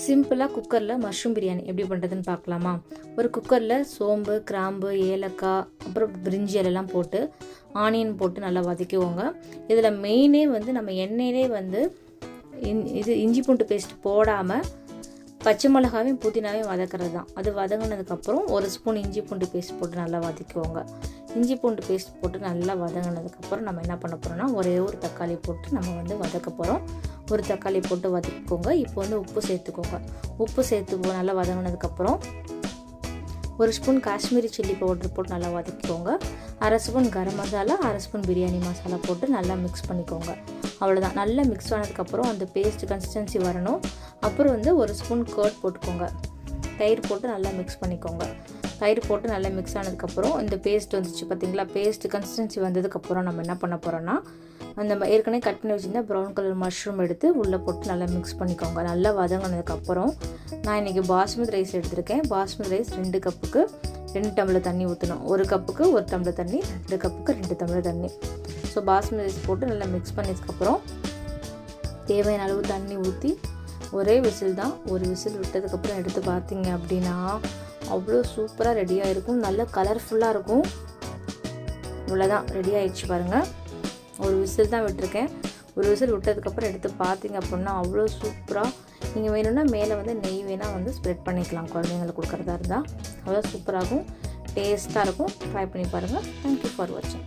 சிம்பிளாக குக்கரில் மஷ்ரூம் பிரியாணி எப்படி பண்ணுறதுன்னு பார்க்கலாமா? ஒரு குக்கரில் சோம்பு, கிராம்பு, ஏலக்காய், அப்புறம் பிரிஞ்சி இலையெல்லாம் போட்டு ஆனியன் போட்டு நல்லா வதக்கிவோங்க. இதில் மெயினே வந்து நம்ம எண்ணெயிலே வந்து இஞ்சி பூண்டு பேஸ்ட் போடாமல் பச்சை மிளகாவையும் புதினாவையும் வதக்கிறது தான். அது வதங்கினதுக்கப்புறம் ஒரு ஸ்பூன் இஞ்சி பூண்டு பேஸ்ட் போட்டு நல்லா வதக்குவோங்க. இஞ்சி பூண்டு பேஸ்ட் போட்டு நல்லா வதங்கினதுக்கப்புறம் நம்ம என்ன பண்ண போகிறோம்னா ஒரே ஒரு தக்காளி போட்டு நம்ம வந்து வதக்க போகிறோம். ஒரு தக்காளி போட்டு வதக்கிக்கோங்க. இப்போ வந்து உப்பு சேர்த்துக்கோங்க. உப்பு சேர்த்து நல்லா வதங்கினதுக்கப்புறம் ஒரு ஸ்பூன் காஷ்மீரி சில்லி பவுடர் போட்டு நல்லா வதக்கிக்கோங்க. அரை ஸ்பூன் கரம் மசாலா, அரை ஸ்பூன் பிரியாணி மசாலா போட்டு நல்லா மிக்ஸ் பண்ணிக்கோங்க. அவ்வளோதான். நல்லா மிக்ஸ் ஆனதுக்கப்புறம் அந்த பேஸ்ட் கன்சிஸ்டன்சி வரணும். அப்புறம் வந்து ஒரு ஸ்பூன் கர்ட் போட்டுக்கோங்க. தயிர் போட்டு நல்லா மிக்ஸ் பண்ணிக்கோங்க. தயிர் போட்டு நல்லா மிக்ஸ் ஆனதுக்கப்புறம் இந்த பேஸ்ட் வந்துச்சு பார்த்தீங்களா? பேஸ்ட் கன்சிஸ்டன்சி வந்ததுக்கப்புறம் நம்ம என்ன பண்ண போகிறோன்னா அந்த ஏற்கனவே கட் பண்ணி வச்சுருந்தா ப்ரௌன் கலர் மஷ்ரூம் எடுத்து உள்ளே போட்டு நல்லா மிக்ஸ் பண்ணிக்கோங்க. நல்லா வதங்கினதுக்கப்புறம் நான் இன்றைக்கி பாஸ்மதி ரைஸ் எடுத்திருக்கேன். பாஸ்மதி ரைஸ் 2 கப்புக்கு 2 டம்ளர் தண்ணி ஊற்றணும். 1 கப்புக்கு 1 டம்ளர் தண்ணி, 2 கப்புக்கு 2 டம்ளர் தண்ணி. ஸோ பாஸ்மதி ரைஸ் போட்டு நல்லா மிக்ஸ் பண்ணதுக்கப்புறம் தேவையான அளவு தண்ணி ஊற்றி ஒரே விசில் தான். ஒரு விசில் விட்டதுக்கப்புறம் எடுத்து பார்த்தீங்க அப்படின்னா அவ்வளோ சூப்பராக ரெடியாக இருக்கும். நல்ல கலர்ஃபுல்லாக இருக்கும். இவ்வளோதான், ரெடி ஆகிடுச்சு பாருங்கள். ஒரு விசில் தான் விட்டுருக்கேன். ஒரு விசில் விட்டதுக்கப்புறம் எடுத்து பார்த்தீங்க அப்படின்னா அவ்வளோ சூப்பராக. நீங்கள் வேணும்னா மேலே வந்து நெய் வேணால் வந்து ஸ்ப்ரெட் பண்ணிக்கலாம். குழந்தைங்களுக்கு கொடுக்குறதா இருந்தால் அவ்வளோ சூப்பராகும், டேஸ்ட்டாக இருக்கும். ட்ரை பண்ணி பாருங்கள். தேங்க்யூ ஃபார் வாட்சிங்.